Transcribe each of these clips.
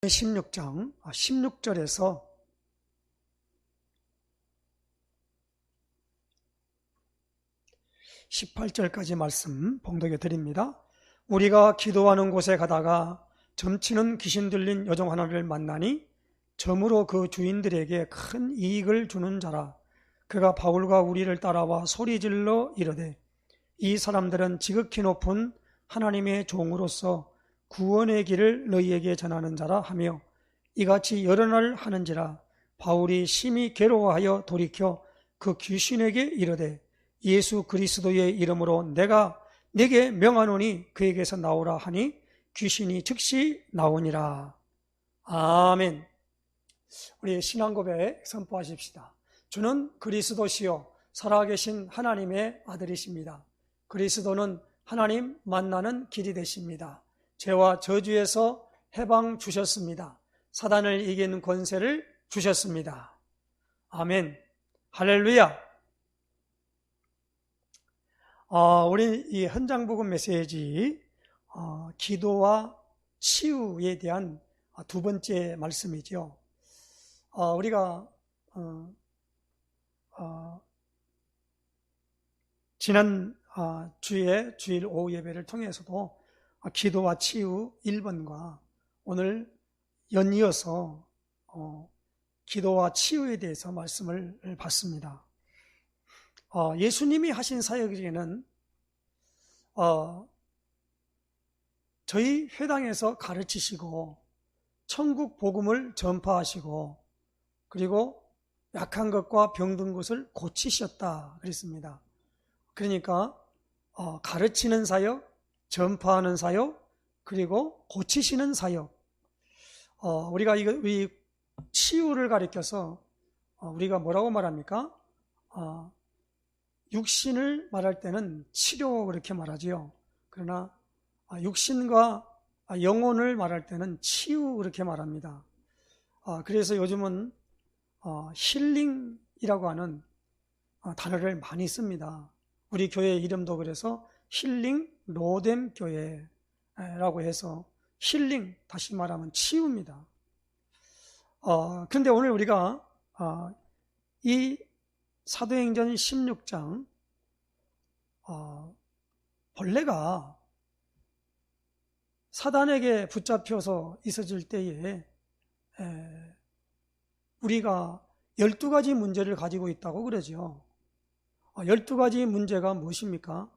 16장 16절에서 18절까지 말씀 봉독해 드립니다. 우리가 기도하는 곳에 가다가 점치는 귀신 들린 여종 하나를 만나니 점으로 그 주인들에게 큰 이익을 주는 자라. 그가 바울과 우리를 따라와 소리질러 이르되 이 사람들은 지극히 높은 하나님의 종으로서 구원의 길을 너희에게 전하는 자라 하며 이같이 여러 날 하는지라. 바울이 심히 괴로워하여 돌이켜 그 귀신에게 이르되 예수 그리스도의 이름으로 내가 네게 명하노니 그에게서 나오라 하니 귀신이 즉시 나오니라. 아멘. 우리 신앙 고백 선포하십시다. 주는 그리스도시요 살아계신 하나님의 아들이십니다. 그리스도는 하나님 만나는 길이 되십니다. 죄와 저주에서 해방 주셨습니다. 사단을 이기는 권세를 주셨습니다. 아멘. 할렐루야. 우리 이 현장복음 메시지 기도와 치유에 대한 두 번째 말씀이죠. 우리가 지난 주에 주일 오후 예배를 통해서도 기도와 치유 1번과 오늘 연이어서 기도와 치유에 대해서 말씀을 받습니다. 예수님이 하신 사역에는 저희 회당에서 가르치시고 천국 복음을 전파하시고 그리고 약한 것과 병든 것을 고치셨다 그랬습니다. 그러니까 가르치는 사역, 전파하는 사역, 그리고 고치시는 사역. 우리가 이 치유를 가리켜서 우리가 뭐라고 말합니까? 육신을 말할 때는 치료 그렇게 말하지요. 그러나 육신과 영혼을 말할 때는 치유 그렇게 말합니다. 그래서 요즘은 힐링이라고 하는 단어를 많이 씁니다. 우리 교회 이름도 그래서 힐링 로뎀 교회라고 해서 힐링, 다시 말하면 치유입니다. 그런데 오늘 우리가 이 사도행전 16장 본래가 사단에게 붙잡혀서 있어질 때에 우리가 12가지 문제를 가지고 있다고 그러죠. 12가지 문제가 무엇입니까?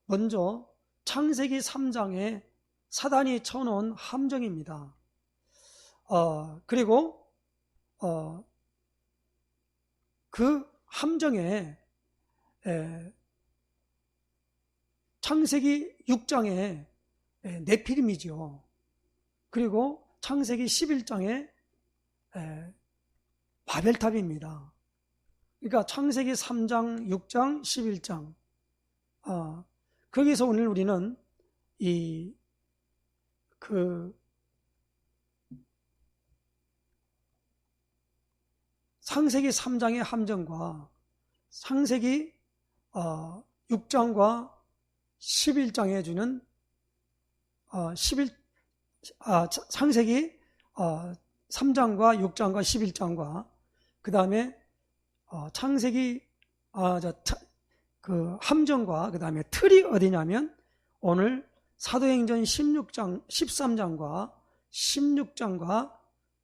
먼저 창세기 3장에 사단이 쳐놓은 함정입니다. 그리고 그 함정에 창세기 6장에 네피림이죠. 그리고 창세기 11장에 바벨탑입니다. 그러니까 창세기 3장, 6장, 11장 거기서 오늘 우리는 창세기 3장의 함정과 창세기 6장과 11장에 주는 창세기 3장과 6장과 11장과 그 다음에 창세기 그 함정과 그 다음에 틀이 어디냐면 오늘 사도행전 16장, 13장과 16장과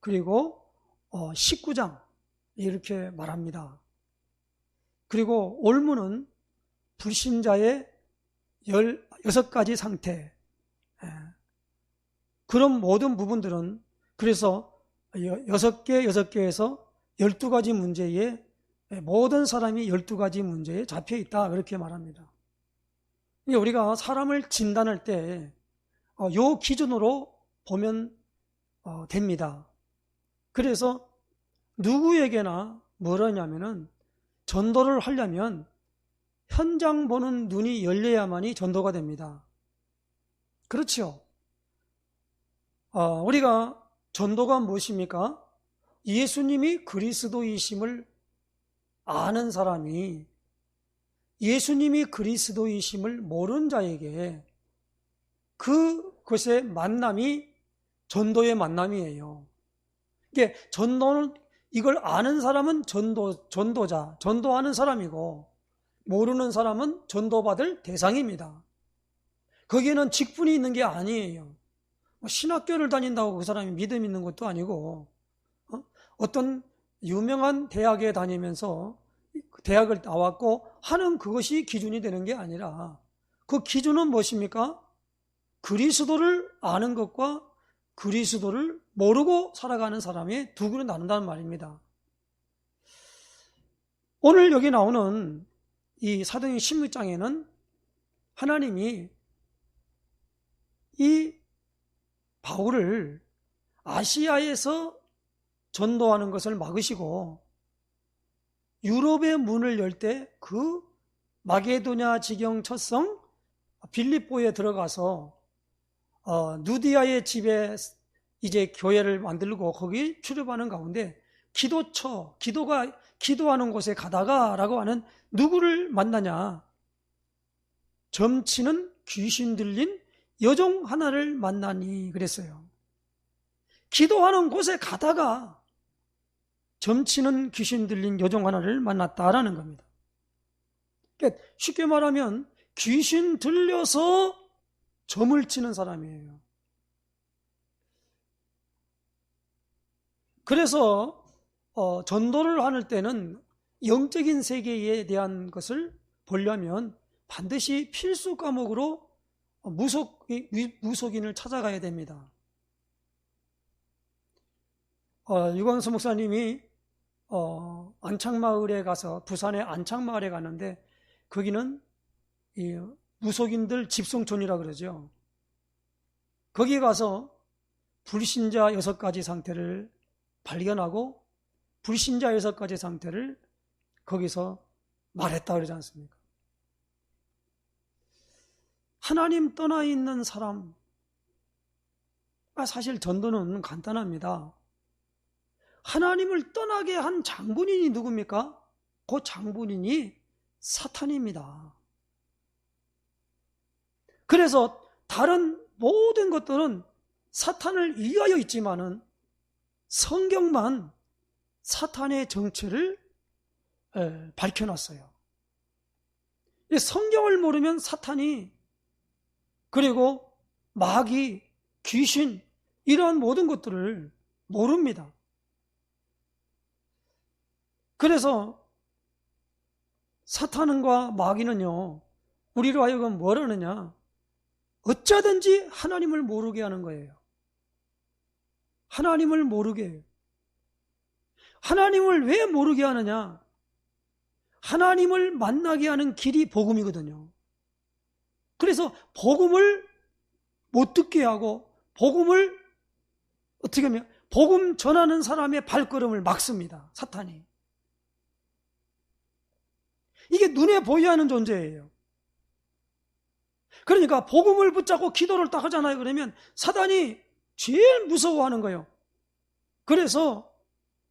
그리고 19장 이렇게 말합니다. 그리고 올무는 불신자의 16가지 상태, 그런 모든 부분들은 그래서 6개에서 12가지 문제에 모든 사람이 12가지 문제에 잡혀 있다 그렇게 말합니다. 우리가 사람을 진단할 때 이 기준으로 보면 됩니다. 그래서 누구에게나 뭐라냐면은 전도를 하려면 현장 보는 눈이 열려야만이 전도가 됩니다. 그렇죠? 우리가 전도가 무엇입니까? 예수님이 그리스도이심을 아는 사람이 예수님이 그리스도이심을 모르는 자에게 그것의 만남이 전도의 만남이에요. 이게 전도는, 이걸 아는 사람은 전도자, 전도하는 사람이고, 모르는 사람은 전도받을 대상입니다. 거기에는 직분이 있는 게 아니에요. 신학교를 다닌다고 그 사람이 믿음 있는 것도 아니고, 어떤 유명한 대학에 다니면서 대학을 나왔고 하는 그것이 기준이 되는 게 아니라, 그 기준은 무엇입니까? 그리스도를 아는 것과 그리스도를 모르고 살아가는 사람의 두 그룹으로 나눈다는 말입니다. 오늘 여기 나오는 이 사도행전 16장에는 하나님이 이 바울을 아시아에서 전도하는 것을 막으시고 유럽의 문을 열 때 그 마게도냐 지경 첫성 빌립보에 들어가서 누디아의 집에 이제 교회를 만들고 거기 출입하는 가운데 기도하는 곳에 가다가라고 하는 누구를 만나냐? 점치는 귀신 들린 여종 하나를 만나니 그랬어요. 기도하는 곳에 가다가 점치는 귀신 들린 여종 하나를 만났다라는 겁니다. 그러니까 쉽게 말하면 귀신 들려서 점을 치는 사람이에요. 그래서 전도를 할 때는 영적인 세계에 대한 것을 보려면 반드시 필수 과목으로 무속인을 찾아가야 됩니다. 유광수 목사님이 안창마을에 가서, 부산의 안창마을에 갔는데 거기는 이 무속인들 집성촌이라 그러죠. 거기 가서 불신자 6가지 상태를 발견하고 불신자 6가지 상태를 거기서 말했다 그러지 않습니까? 하나님 떠나 있는 사람, 사실 전도는 간단합니다. 하나님을 떠나게 한 장본인이 누굽니까? 그 장본인이 사탄입니다. 그래서 다른 모든 것들은 사탄을 위하여 있지만은 성경만 사탄의 정체를 밝혀놨어요. 성경을 모르면 사탄이, 그리고 마귀, 귀신, 이러한 모든 것들을 모릅니다. 그래서 사탄과 마귀는요, 우리로 하여금 뭘 하느냐? 어쩌든지 하나님을 모르게 하는 거예요. 하나님을 모르게 해요. 하나님을 왜 모르게 하느냐? 하나님을 만나게 하는 길이 복음이거든요. 그래서 복음을 못 듣게 하고, 복음을 어떻게 하면 복음 전하는 사람의 발걸음을 막습니다. 사탄이. 이게 눈에 보여야 하는 존재예요. 그러니까 복음을 붙잡고 기도를 딱 하잖아요. 그러면 사단이 제일 무서워하는 거예요. 그래서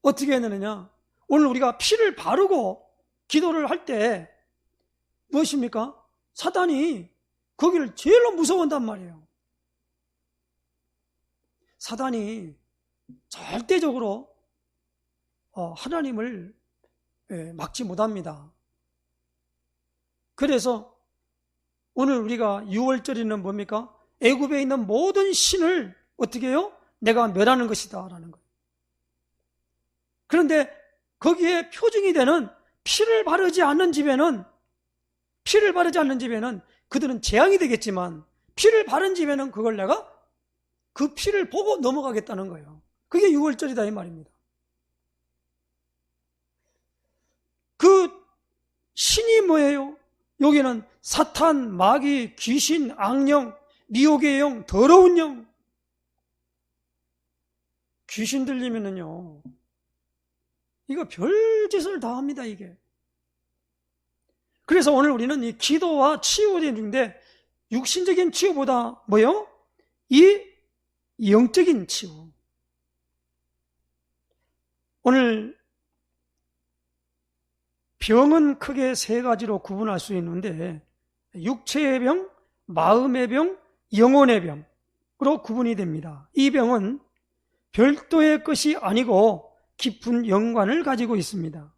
어떻게 해야 되느냐? 오늘 우리가 피를 바르고 기도를 할 때 무엇입니까? 사단이 거기를 제일로 무서워한단 말이에요. 사단이 절대적으로 하나님을 막지 못합니다. 그래서 오늘 우리가 6월절에는 뭡니까? 애굽에 있는 모든 신을 어떻게 해요? 내가 멸하는 것이다 라는 거예요. 그런데 거기에 표징이 되는 피를 바르지 않는 집에는 그들은 재앙이 되겠지만, 피를 바른 집에는 그걸 내가 그 피를 보고 넘어가겠다는 거예요. 그게 6월절이다 이 말입니다. 그 신이 뭐예요? 여기는 사탄, 마귀, 귀신, 악령, 미혹의 영, 더러운 영. 귀신 들리면은요, 이거 별짓을 다 합니다, 이게. 그래서 오늘 우리는 이 기도와 치유에 있는데, 육신적인 치유보다 뭐요? 이 영적인 치유. 오늘 병은 크게 3가지로 구분할 수 있는데, 육체의 병, 마음의 병, 영혼의 병. 구분이 됩니다. 이 병은 별도의 것이 아니고 깊은 연관을 가지고 있습니다.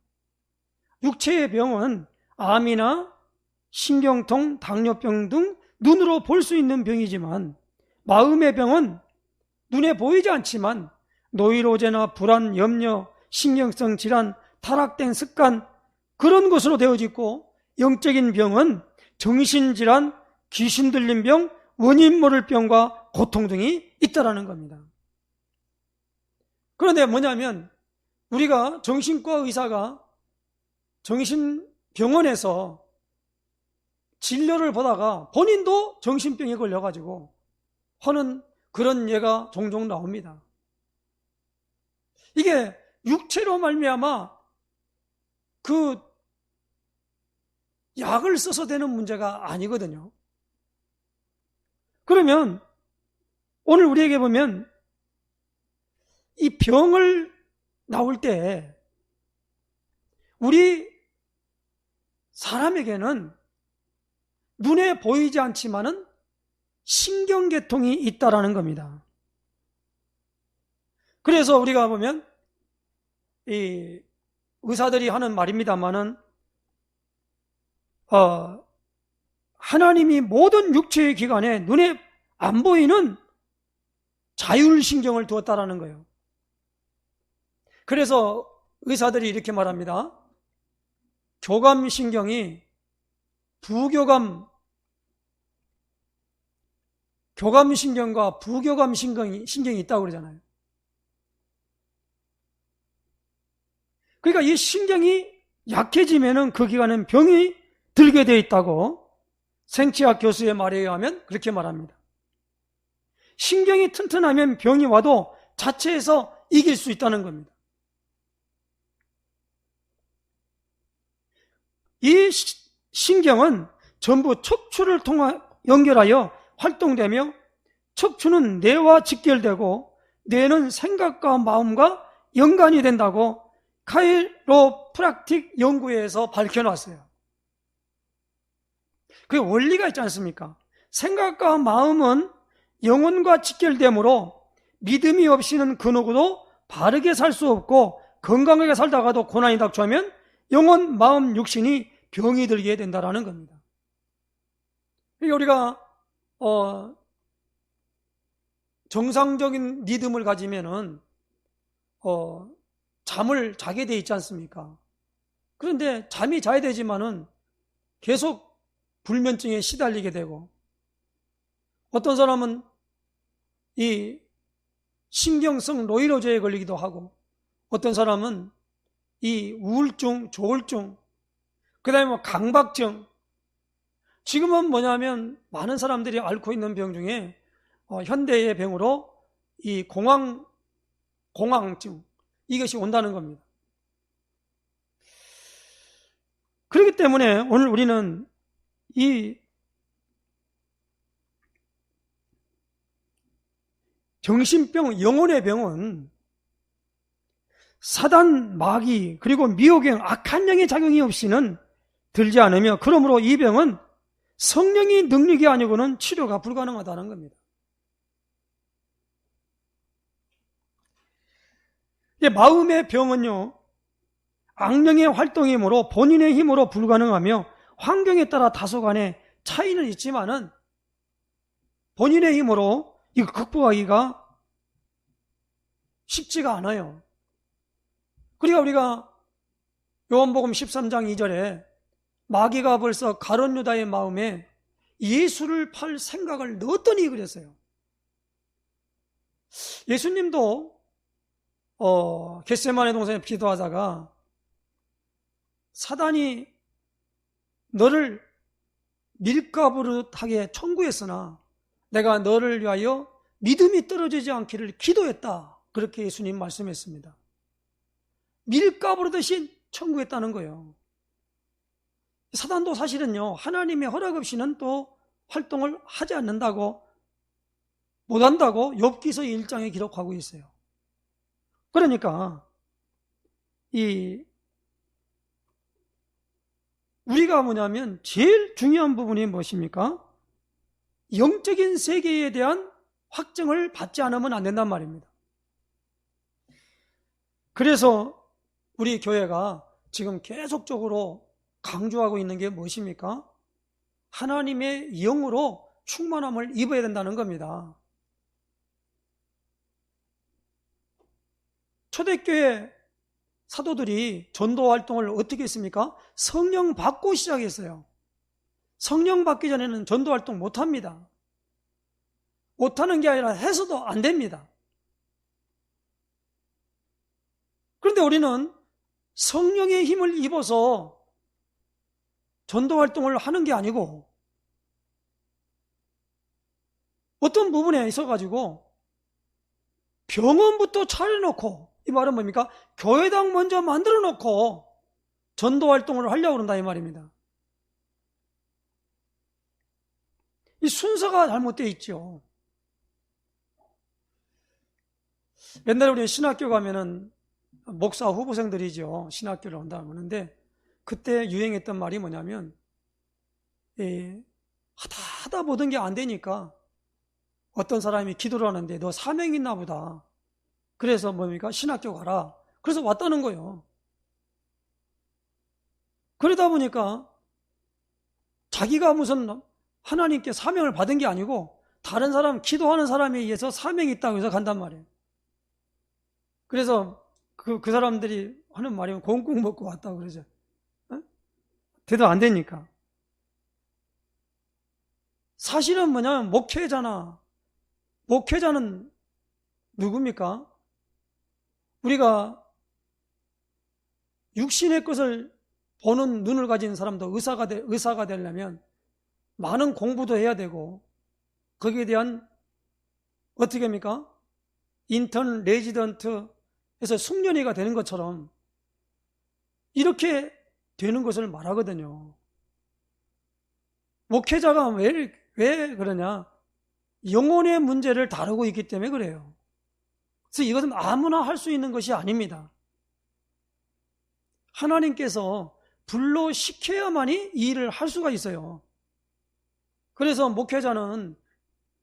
육체의 병은 암이나 신경통, 당뇨병 등 눈으로 볼 수 있는 병이지만, 마음의 병은 눈에 보이지 않지만 노이로제나 불안, 염려, 신경성 질환, 타락된 습관, 그런 것으로 되어지고, 영적인 병은 정신질환, 귀신 들린 병, 원인 모를 병과 고통 등이 있다라는 겁니다. 그런데 뭐냐면, 우리가 정신과 의사가 정신병원에서 진료를 보다가 본인도 정신병에 걸려가지고 하는 그런 예가 종종 나옵니다. 이게 육체로 말미암아 그 약을 써서 되는 문제가 아니거든요. 그러면 오늘 우리에게 보면 이 병을 나올 때 우리 사람에게는 눈에 보이지 않지만은 신경계통이 있다라는 겁니다. 그래서 우리가 보면 이 의사들이 하는 말입니다만은 하나님이 모든 육체의 기관에 눈에 안 보이는 자율신경을 두었다라는 거예요. 그래서 의사들이 이렇게 말합니다. 교감신경이 교감신경과 부교감신경이 있다고 그러잖아요. 그러니까 이 신경이 약해지면은 그 기관은 병이 들게 돼 있다고 생치학 교수의 말에 의하면 그렇게 말합니다. 신경이 튼튼하면 병이 와도 자체에서 이길 수 있다는 겁니다. 이 신경은 전부 척추를 통해 연결하여 활동되며, 척추는 뇌와 직결되고 뇌는 생각과 마음과 연관이 된다고 카이로프락틱 연구회에서 밝혀놨어요. 그게 원리가 있지 않습니까? 생각과 마음은 영혼과 직결되므로 믿음이 없이는 그 누구도 바르게 살 수 없고, 건강하게 살다가도 고난이 닥쳐오면 영혼, 마음, 육신이 병이 들게 된다는 겁니다. 우리가 정상적인 리듬을 가지면은 잠을 자게 돼 있지 않습니까? 그런데 잠이 자야 되지만은 계속 불면증에 시달리게 되고, 어떤 사람은 이 신경성 노이로제에 걸리기도 하고, 어떤 사람은 이 우울증, 조울증, 그 다음에 뭐 강박증, 지금은 뭐냐면 많은 사람들이 앓고 있는 병 중에 현대의 병으로 이 공황증, 이것이 온다는 겁니다. 그렇기 때문에 오늘 우리는 이 정신병, 영혼의 병은 사단, 마귀, 그리고 미혹행, 악한 영의 작용이 없이는 들지 않으며, 그러므로 이 병은 성령의 능력이 아니고는 치료가 불가능하다는 겁니다. 마음의 병은요, 악령의 활동이므로 본인의 힘으로 불가능하며 환경에 따라 다소간의 차이는 있지만은 본인의 힘으로 이거 극복하기가 쉽지가 않아요. 그러니까 우리가 요한복음 13장 2절에 마귀가 벌써 가룟 유다의 마음에 예수를 팔 생각을 넣었더니 그랬어요. 예수님도 겟세마네 동산에 기도하다가 사단이 너를 밀가부르하게 청구했으나 내가 너를 위하여 믿음이 떨어지지 않기를 기도했다, 그렇게 예수님 말씀했습니다. 밀가부르듯이 청구했다는 거예요. 사단도 사실은요, 하나님의 허락 없이는 또 활동을 하지 않는다고, 못한다고 욥기서 1장에 기록하고 있어요. 그러니까 우리가 뭐냐면 제일 중요한 부분이 무엇입니까? 영적인 세계에 대한 확증을 받지 않으면 안 된단 말입니다. 그래서 우리 교회가 지금 계속적으로 강조하고 있는 게 무엇입니까? 하나님의 영으로 충만함을 입어야 된다는 겁니다. 초대교회 사도들이 전도 활동을 어떻게 했습니까? 성령 받고 시작했어요. 성령 받기 전에는 전도 활동 못합니다. 못하는 게 아니라 해서도 안 됩니다. 그런데 우리는 성령의 힘을 입어서 전도 활동을 하는 게 아니고 어떤 부분에 있어가지고 병원부터 차려놓고, 이 말은 뭡니까? 교회당 먼저 만들어 놓고 전도 활동을 하려고 그런다 이 말입니다. 이 순서가 잘못되어 있죠. 옛날에 우리 신학교 가면은 목사 후보생들이죠. 신학교를 온다고 하는데 그때 유행했던 말이 뭐냐면 하다 보던 게 안 되니까 어떤 사람이 기도를 하는데 너 사명 있나 보다. 그래서 뭡니까? 신학교 가라. 그래서 왔다는 거예요. 그러다 보니까 자기가 무슨 하나님께 사명을 받은 게 아니고 다른 사람, 기도하는 사람에 의해서 사명이 있다고 해서 간단 말이에요. 그래서 그 사람들이 하는 말이면 공국 먹고 왔다고 그러죠. 대도 안 되니까. 사실은 뭐냐면 목회자나, 목회자는 누굽니까? 우리가 육신의 것을 보는 눈을 가진 사람도 의사가 되려면 많은 공부도 해야 되고 거기에 대한 어떻게 합니까? 인턴, 레지던트 해서 숙련이가 되는 것처럼 이렇게 되는 것을 말하거든요. 목회자가 왜 그러냐? 영혼의 문제를 다루고 있기 때문에 그래요. 그래서 이것은 아무나 할 수 있는 것이 아닙니다. 하나님께서 불러시켜야만이 이 일을 할 수가 있어요. 그래서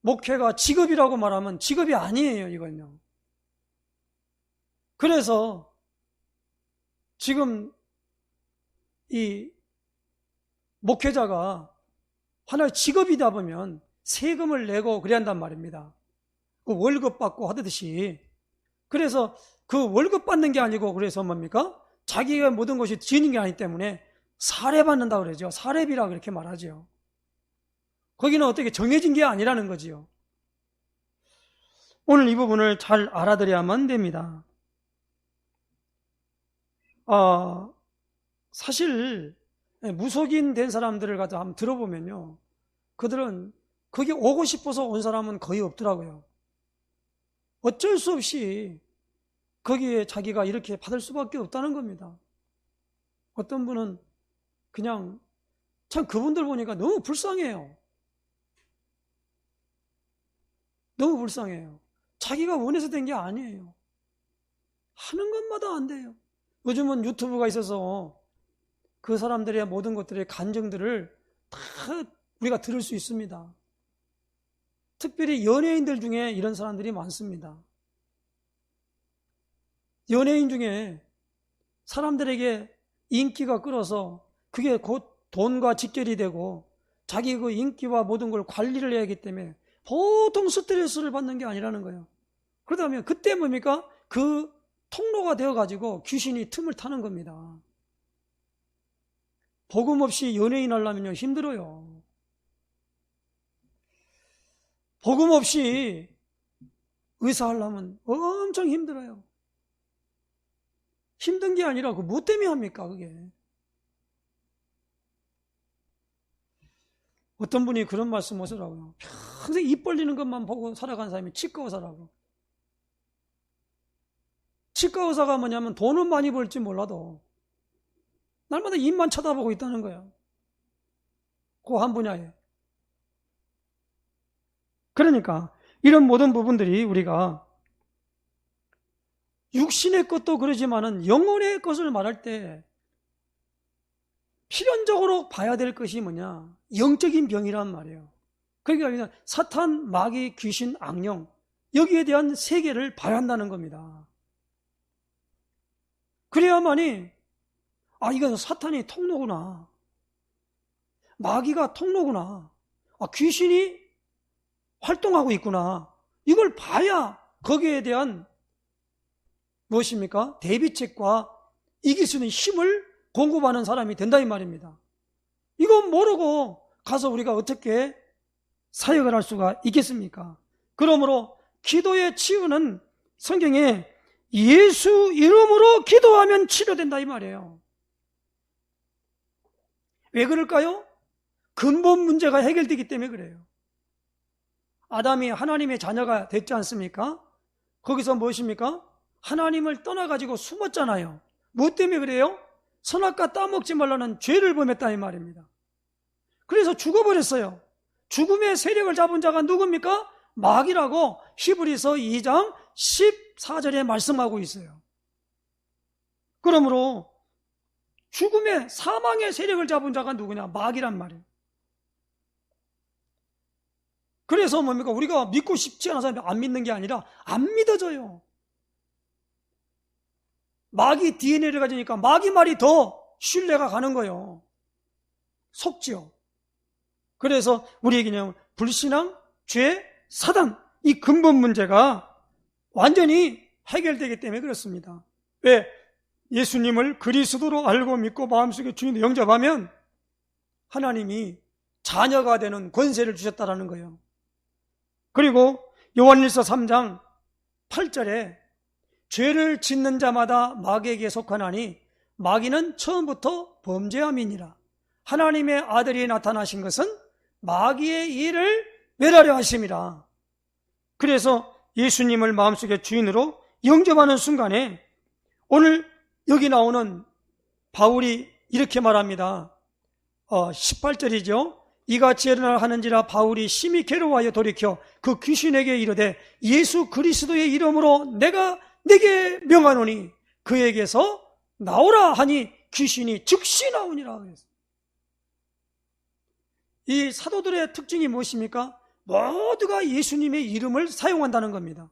목회가 직업이라고 말하면 직업이 아니에요, 이건요. 그래서 지금 이 목회자가 하나의 직업이다 보면 세금을 내고 그래야 한단 말입니다. 그 월급 받고 하듯이. 그래서 그 월급 받는 게 아니고 그래서 뭡니까? 자기가 모든 것이 지는 게 아니기 때문에 사례받는다 그러죠. 사례비라고 그렇게 말하죠. 거기는 어떻게 정해진 게 아니라는 거지요. 오늘 이 부분을 잘 알아들어야만 됩니다. 사실 무속인 된 사람들을 갖다 한번 들어보면요, 그들은 거기 오고 싶어서 온 사람은 거의 없더라고요. 어쩔 수 없이 거기에 자기가 이렇게 받을 수밖에 없다는 겁니다. 어떤 분은 그냥 참 그분들 보니까 너무 불쌍해요. 너무 불쌍해요. 자기가 원해서 된 게 아니에요. 하는 것마다 안 돼요. 요즘은 유튜브가 있어서 그 사람들의 모든 것들의 간증들을 다 우리가 들을 수 있습니다. 특별히 연예인들 중에 이런 사람들이 많습니다. 연예인 중에 사람들에게 인기가 끌어서 그게 곧 돈과 직결이 되고 자기 그 인기와 모든 걸 관리를 해야 하기 때문에 보통 스트레스를 받는 게 아니라는 거예요. 그러다 보면 그때 뭡니까? 그 통로가 되어가지고 귀신이 틈을 타는 겁니다. 복음 없이 연예인 하려면요 힘들어요. 복음 없이 의사 하려면 엄청 힘들어요. 힘든 게 아니라 뭐 때문에 합니까 그게? 어떤 분이 그런 말씀 하시더라고요. 평생 입 벌리는 것만 보고 살아간 사람이 치과 의사라고. 치과 의사가 뭐냐면 돈은 많이 벌지 몰라도 날마다 입만 쳐다보고 있다는 거예요. 그 한 분야에. 그러니까 이런 모든 부분들이 우리가 육신의 것도 그러지만은 영혼의 것을 말할 때 필연적으로 봐야 될 것이 뭐냐? 영적인 병이란 말이에요. 그러니까 그냥 사탄, 마귀, 귀신, 악령, 여기에 대한 세계를 봐야 한다는 겁니다. 그래야만이 이건 사탄이 통로구나, 마귀가 통로구나, 귀신이 활동하고 있구나, 이걸 봐야 거기에 대한 무엇입니까? 대비책과 이길 수 있는 힘을 공급하는 사람이 된다 이 말입니다. 이거 모르고 가서 우리가 어떻게 사역을 할 수가 있겠습니까? 그러므로 기도의 치유는 성경에 예수 이름으로 기도하면 치료된다 이 말이에요. 왜 그럴까요? 근본 문제가 해결되기 때문에 그래요. 아담이 하나님의 자녀가 됐지 않습니까? 거기서 무엇입니까? 하나님을 떠나가지고 숨었잖아요. 뭐 때문에 그래요? 선악과 따먹지 말라는 죄를 범했다 이 말입니다. 그래서 죽어버렸어요. 죽음의 세력을 잡은 자가 누굽니까? 마귀라고 히브리서 2장 14절에 말씀하고 있어요. 그러므로 죽음의 사망의 세력을 잡은 자가 누구냐? 마귀란 말이에요. 그래서 뭡니까? 우리가 믿고 싶지 않은 사람이 안 믿는 게 아니라 안 믿어져요. 마귀 DNA를 가지니까 마귀 말이 더 신뢰가 가는 거예요. 속지요. 그래서 우리에게는 불신앙, 죄, 사단, 이 근본 문제가 완전히 해결되기 때문에 그렇습니다. 왜? 예수님을 그리스도로 알고 믿고 마음속에 주인으로 영접하면 하나님이 자녀가 되는 권세를 주셨다라는 거예요. 그리고 요한일서 3장 8절에 죄를 짓는 자마다 마귀에게 속하나니 마귀는 처음부터 범죄함이니라. 하나님의 아들이 나타나신 것은 마귀의 일을 멸하려 하심이라. 그래서 예수님을 마음속에 주인으로 영접하는 순간에 오늘 여기 나오는 바울이 이렇게 말합니다. 18절이죠. 이같이 일어나 하는지라 바울이 심히 괴로워하여 돌이켜 그 귀신에게 이르되 예수 그리스도의 이름으로 내가 네게 명하노니 그에게서 나오라 하니 귀신이 즉시 나오니라 그랬어요. 이 사도들의 특징이 무엇입니까? 모두가 예수님의 이름을 사용한다는 겁니다.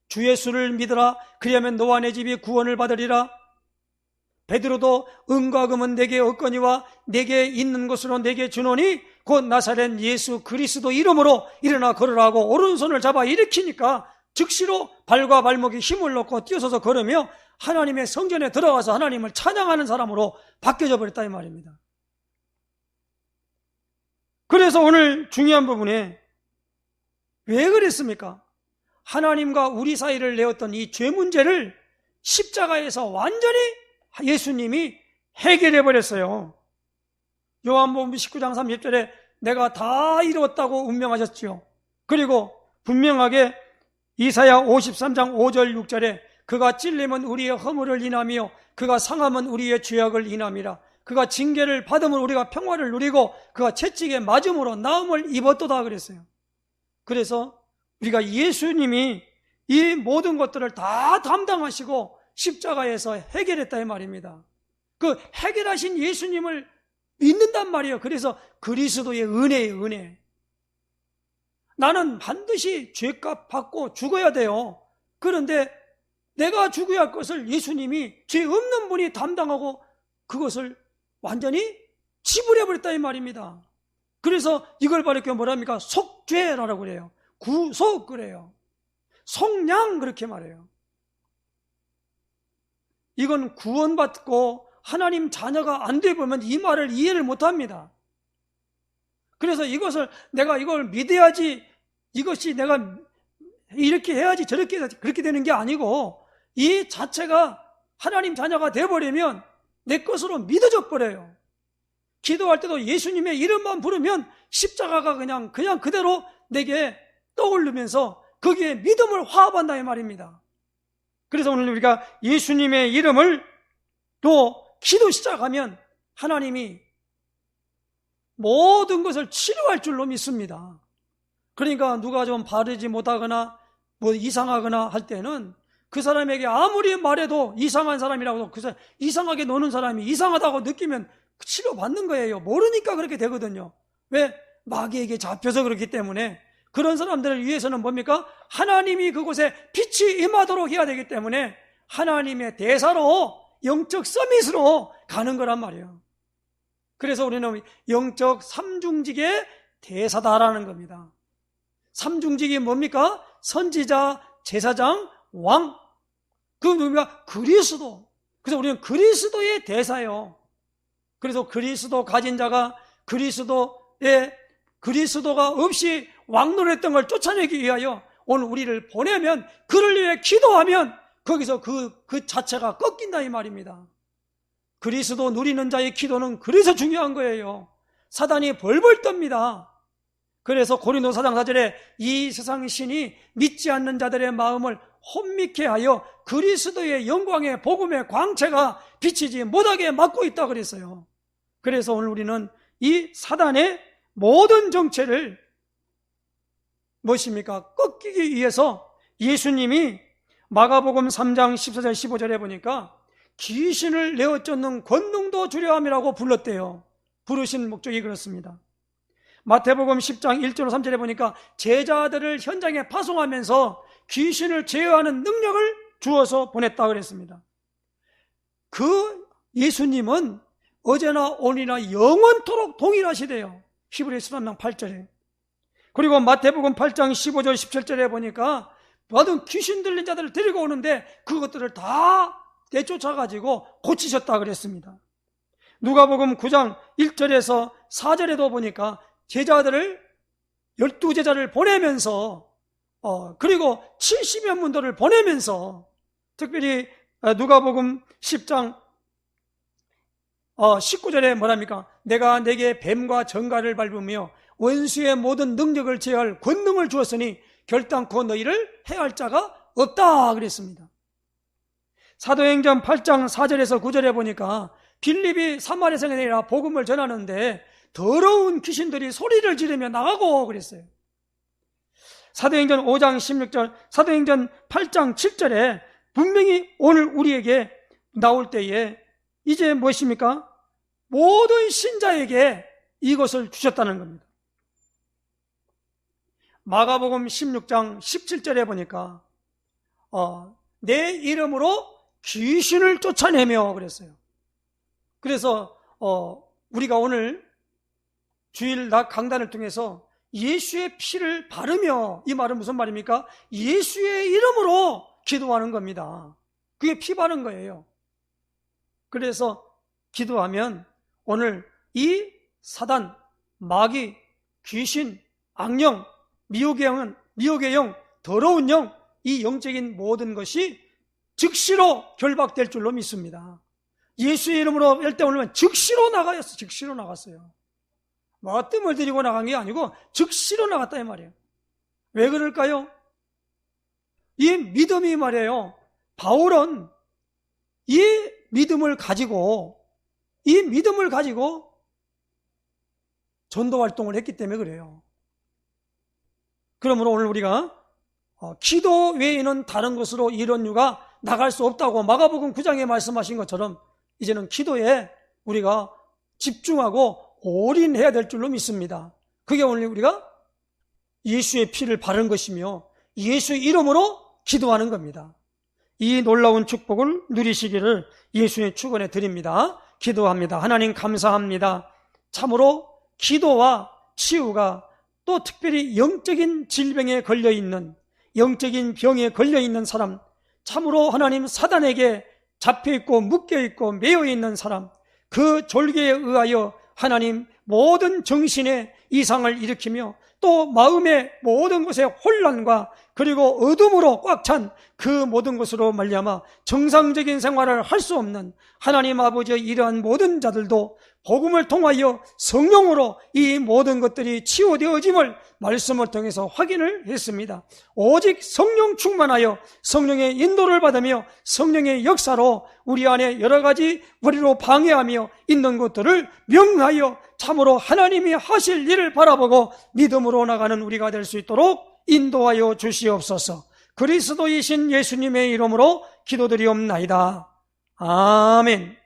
주 예수를 믿으라 그리하면 너와 내 집이 구원을 받으리라. 베드로도 은과 금은 내게 없거니와 내게 있는 것으로 내게 주노니 곧 나사렛 예수 그리스도 이름으로 일어나 걸으라고 오른손을 잡아 일으키니까 즉시로 발과 발목에 힘을 넣고 뛰어서서 걸으며 하나님의 성전에 들어가서 하나님을 찬양하는 사람으로 바뀌어져 버렸다 이 말입니다. 그래서 오늘 중요한 부분에 왜 그랬습니까? 하나님과 우리 사이를 내었던 이 죄 문제를 십자가에서 완전히 예수님이 해결해 버렸어요. 요한복음 19장 30절에 내가 다 이루었다고 운명하셨지요. 그리고 분명하게 이사야 53장 5절 6절에 그가 찔림은 우리의 허물을 인하며 그가 상함은 우리의 죄악을 인함이라. 그가 징계를 받음으로 우리가 평화를 누리고 그가 채찍에 맞음으로 나음을 입었도다 그랬어요. 그래서 우리가 예수님이 이 모든 것들을 다 담당하시고 십자가에서 해결했다 이 말입니다. 그 해결하신 예수님을 믿는단 말이에요. 그래서 그리스도의 은혜예요, 은혜. 나는 반드시 죄값 받고 죽어야 돼요. 그런데 내가 죽어야 할 것을 예수님이 죄 없는 분이 담당하고 그것을 완전히 지불해버렸다 이 말입니다. 그래서 이걸 바르게 뭐랍니까? 속죄라고 그래요. 구속 그래요. 속량 그렇게 말해요. 이건 구원받고 하나님 자녀가 안 되면 이 말을 이해를 못합니다. 그래서 이것을 내가 이걸 믿어야지, 이것이 내가 이렇게 해야지 저렇게 해야지 그렇게 되는 게 아니고 이 자체가 하나님 자녀가 되어버리면 내 것으로 믿어져 버려요. 기도할 때도 예수님의 이름만 부르면 십자가가 그냥 그대로 내게 떠오르면서 거기에 믿음을 화합한다 이 말입니다. 그래서 오늘 우리가 예수님의 이름을 또 기도 시작하면 하나님이 모든 것을 치료할 줄로 믿습니다. 그러니까 누가 좀 바르지 못하거나 뭐 이상하거나 할 때는 그 사람에게 아무리 말해도 이상한 사람이라고 그 이상하게 노는 사람이 이상하다고 느끼면 치료받는 거예요. 모르니까 그렇게 되거든요. 왜? 마귀에게 잡혀서 그렇기 때문에 그런 사람들을 위해서는 뭡니까? 하나님이 그곳에 빛이 임하도록 해야 되기 때문에 하나님의 대사로 영적 서밋으로 가는 거란 말이에요. 그래서 우리는 영적 삼중직의 대사다라는 겁니다. 삼중직이 뭡니까? 선지자, 제사장, 왕. 그 누구가? 그리스도. 그래서 우리는 그리스도의 대사예요. 그래서 그리스도 가진 자가 그리스도가 없이 왕노릇했던 걸 쫓아내기 위하여 오늘 우리를 보내면, 그를 위해 기도하면 거기서 그 자체가 꺾인다 이 말입니다. 그리스도 누리는 자의 기도는 그래서 중요한 거예요. 사단이 벌벌 떱니다. 그래서 고린도 4장 4절에 이 세상 신이 믿지 않는 자들의 마음을 혼미케 하여 그리스도의 영광의 복음의 광채가 비치지 못하게 막고 있다 그랬어요. 그래서 오늘 우리는 이 사단의 모든 정체를 무엇입니까? 꺾이기 위해서 예수님이 마가복음 3장 14절 15절에 보니까 귀신을 내어 쫓는 권능도 주려함이라고 불렀대요. 부르신 목적이 그렇습니다. 마태복음 10장 1절 3절에 보니까 제자들을 현장에 파송하면서 귀신을 제어하는 능력을 주어서 보냈다 그랬습니다. 그 예수님은 어제나 오늘이나 영원토록 동일하시대요. 히브리서 13장 8절에. 그리고 마태복음 8장 15절 17절에 보니까 모든 귀신 들린 자들을 데리고 오는데 그것들을 다 내쫓아가지고 고치셨다 그랬습니다. 누가복음 9장 1절에서 4절에도 보니까 제자들을 12제자를 보내면서 그리고 70여 문도를 보내면서 특별히 누가복음 10장 19절에 뭐랍니까? 내가 내게 뱀과 정갈을 밟으며 원수의 모든 능력을 제어할 권능을 주었으니 결단코 너희를 해할 자가 없다 그랬습니다. 사도행전 8장 4절에서 9절에 보니까 빌립이 사마리아 성에 내려 복음을 전하는데 더러운 귀신들이 소리를 지르며 나가고 그랬어요. 사도행전 5장 16절, 사도행전 8장 7절에 분명히 오늘 우리에게 나올 때에 이제 무엇입니까? 모든 신자에게 이것을 주셨다는 겁니다. 마가복음 16장 17절에 보니까 내 이름으로 귀신을 쫓아내며 그랬어요. 그래서 우리가 오늘 주일 낮 강단을 통해서 예수의 피를 바르며, 이 말은 무슨 말입니까? 예수의 이름으로 기도하는 겁니다. 그게 피 바른 거예요. 그래서 기도하면 오늘 이 사단, 마귀, 귀신, 악령, 미혹의 영, 더러운 영, 이 영적인 모든 것이 즉시로 결박될 줄로 믿습니다. 예수의 이름으로 할 때 오면 즉시로 나갔어요. 뭐 뜸을 들이고 나간 게 아니고 즉시로 나갔다 이 말이에요. 왜 그럴까요? 이 믿음이 말이에요. 바울은 이 믿음을 가지고 전도 활동을 했기 때문에 그래요. 그러므로 오늘 우리가 기도 외에는 다른 것으로 이런 유가 나갈 수 없다고 마가복음 9장에 말씀하신 것처럼 이제는 기도에 우리가 집중하고 올인해야 될 줄로 믿습니다. 그게 오늘 우리가 예수의 피를 바른 것이며 예수의 이름으로 기도하는 겁니다. 이 놀라운 축복을 누리시기를 예수의 축원해 드립니다. 기도합니다. 하나님 감사합니다. 참으로 기도와 치유가 또 특별히 영적인 질병에 걸려있는, 영적인 병에 걸려있는 사람, 참으로 하나님 사단에게 잡혀있고 묶여있고 매여있는 사람, 그 졸개에 의하여 하나님 모든 정신의 이상을 일으키며 또 마음의 모든 것의 혼란과 그리고 어둠으로 꽉 찬 그 모든 것으로 말미암아 정상적인 생활을 할 수 없는 하나님 아버지의 이러한 모든 자들도 복음을 통하여 성령으로 이 모든 것들이 치유되어짐을 말씀을 통해서 확인을 했습니다. 오직 성령 충만하여 성령의 인도를 받으며 성령의 역사로 우리 안에 여러 가지 우리로 방해하며 있는 것들을 명하여 참으로 하나님이 하실 일을 바라보고 믿음으로 나가는 우리가 될 수 있도록 인도하여 주시옵소서. 그리스도이신 예수님의 이름으로 기도드리옵나이다. 아멘.